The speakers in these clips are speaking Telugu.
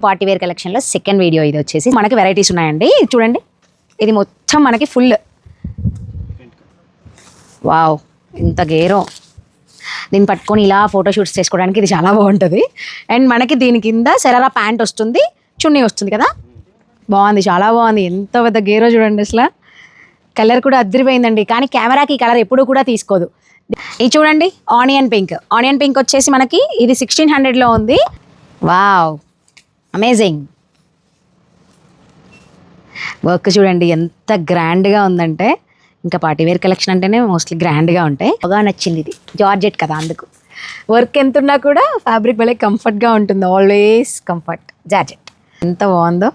పార్టీ వేర్ కలెక్షన్లో సెకండ్ వీడియో ఇది వచ్చేసి మనకి వెరైటీస్ ఉన్నాయండి. ఇది చూడండి, ఇది మొత్తం మనకి ఫుల్ వావ్ ఇంత గేరో. దీన్ని పట్టుకొని ఇలా ఫోటోషూట్స్ చేసుకోవడానికి ఇది చాలా బాగుంటుంది. అండ్ మనకి దీని కింద శరారా ప్యాంట్ వస్తుంది, చున్నీ వస్తుంది కదా, బాగుంది, చాలా బాగుంది. ఎంత పెద్ద గేరో చూడండి, అసలు కలర్ కూడా అదిరిపోయిందండి. కానీ కెమెరాకి ఈ కలర్ ఎప్పుడు కూడా తీసుకోదు. ఇది చూడండి, ఆనియన్ పింక్. ఆనియన్ పింక్ వచ్చేసి మనకి ఇది 1600లో ఉంది. వావ్ అమేజింగ్ వర్క్ చూడండి ఎంత గ్రాండ్గా ఉందంటే, ఇంకా పార్టీ వేర్ కలెక్షన్ అంటేనే మోస్ట్లీ గ్రాండ్గా ఉంటాయి. బాగా నచ్చింది, ఇది జార్జెట్ కదా, అందుకు వర్క్ ఎంత ఉన్నా కూడా ఫ్యాబ్రిక్ భలే కంఫర్ట్గా ఉంటుంది. Always comfort georgette. ఎంత బాగుందో.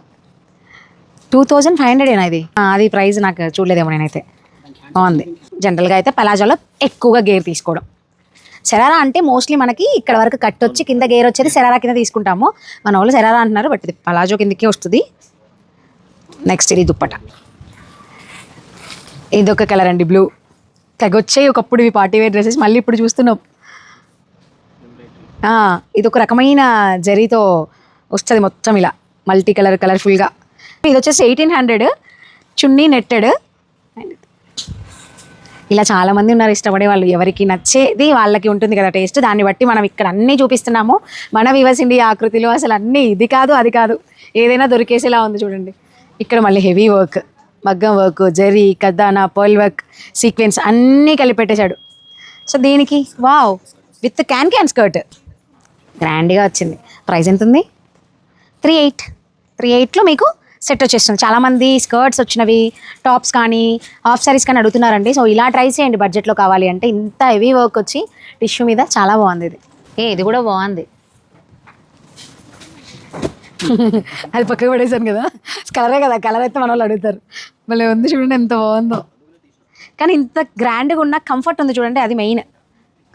2500 ఇది. అది ప్రైస్ నాకు చూడలేదేమో నేనైతే. బాగుంది. జనరల్గా అయితే పలాజోలో ఎక్కువగా గేర్ తీసుకోవడం. శరారా అంటే మోస్ట్లీ మనకి ఇక్కడ వరకు కట్ వచ్చి కింద గేర్ వచ్చేది శరారా కింద తీసుకుంటాము. మన వాళ్ళు శరారా అంటున్నారు, బట్ ఇది పలాజో కిందకే వస్తుంది. నెక్స్ట్ ఇది దుప్పట. ఇది ఒక కలర్ అండి, బ్లూ. తెగొచ్చాయి ఒకప్పుడు ఇవి పార్టీ వేర్ డ్రెస్సెస్, మళ్ళీ ఇప్పుడు చూస్తున్నాం. ఇది ఒక రకమైన జరీతో వస్తుంది మొత్తం ఇలా మల్టీ కలర్ కలర్ఫుల్గా. ఇది వచ్చేసి 1800, చున్నీ నెట్టెడ్. ఇలా చాలామంది ఉన్నారు ఇష్టపడే వాళ్ళు, ఎవరికి నచ్చేది వాళ్ళకి ఉంటుంది కదా టేస్ట్. దాన్ని బట్టి మనం ఇక్కడ అన్నీ చూపిస్తున్నాము. మన వివర్స్ ఇండియా ఆకృతిలో అసలు అన్నీ ఇది కాదు అది కాదు ఏదైనా దొరికేసేలా ఉంది చూడండి. ఇక్కడ మళ్ళీ హెవీ వర్క్, మగ్గం వర్క్, జరీ, కద్దానా, పర్ల్ వర్క్, సీక్వెన్స్ అన్నీ కలిపి పెట్టేశాడు. సో దీనికి వావ్ విత్ క్యాన్ స్కర్ట్ గ్రాండ్గా వచ్చింది. ప్రైస్ ఎంత ఉంది? 38లో మీకు సెట్ వచ్చేస్తుంది. చాలామంది స్కర్ట్స్ వచ్చినవి, టాప్స్ కానీ హాఫ్ సారీస్ కానీ అడుగుతున్నారండి. సో ఇలా ట్రై చేయండి బడ్జెట్లో కావాలి అంటే. ఇంత హెవీ వర్క్ వచ్చి టిష్యూ మీద చాలా బాగుంది. ఇది కూడా బాగుంది. అది పక్కకు పడేసాను కదా, కలరే కదా, కలర్ అయితే మన వాళ్ళు అడుగుతారు. మళ్ళీ ఉంది చూడండి ఎంత బాగుందో. కానీ ఇంత గ్రాండ్గా ఉన్న కంఫర్ట్ ఉంది చూడండి, అది మెయిన్.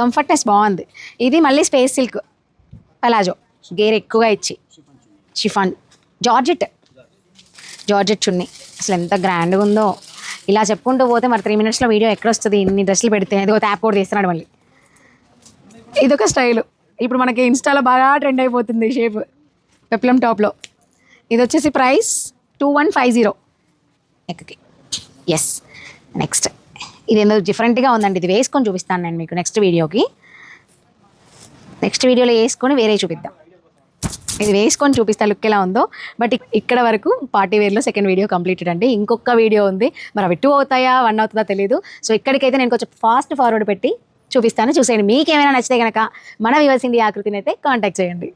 కంఫర్ట్నెస్ బాగుంది. ఇది మళ్ళీ స్పేస్ సిల్క్ పలాజో, గేర్ ఎక్కువగా ఇచ్చి షిఫాన్ జార్జెట్ చున్నీ. అసలు ఎంత గ్రాండ్గా ఉందో. ఇలా చెప్పుకుంటూ పోతే మరి 3 minutesలో వీడియో ఎక్కడ వస్తుంది? ఇన్ని డ్రెస్సులు పెడితే. ఇది ఒక యాప్ కూడా తీస్తున్నాడు మళ్ళీ. ఇదొక స్టైలు, ఇప్పుడు మనకి ఇన్స్టాలో బాగా ట్రెండ్ అయిపోతుంది షేప్, పెప్లం టాప్లో. ఇది వచ్చేసి ప్రైస్ 2150 నెక్కి. ఎస్. నెక్స్ట్ ఇది ఎందుకు డిఫరెంట్గా ఉందండి, ఇది వేసుకొని చూపిస్తాను నేను మీకు నెక్స్ట్ వీడియోలో వేసుకొని వేరే చూపిద్దాం. ఇది వేసుకొని చూపిస్తా లుక్ ఎలా ఉందో. బట్ ఇక్కడ వరకు పార్టీ వేర్లో సెకండ్ వీడియో కంప్లీటెడ్ అండి. ఇంకొక వీడియో ఉంది, మరి అవి 2 అవుతాయా 1 అవుతుందా తెలియదు. సో ఇక్కడికైతే నేను కొంచెం ఫాస్ట్ ఫార్వర్డ్ పెట్టి చూపిస్తాను, చూసేయండి. మీకు ఏమైనా నచ్చితే కనుక మన వివర్స్ ఇండియా ఆకృతిని అయితే కాంటాక్ట్ చేయండి.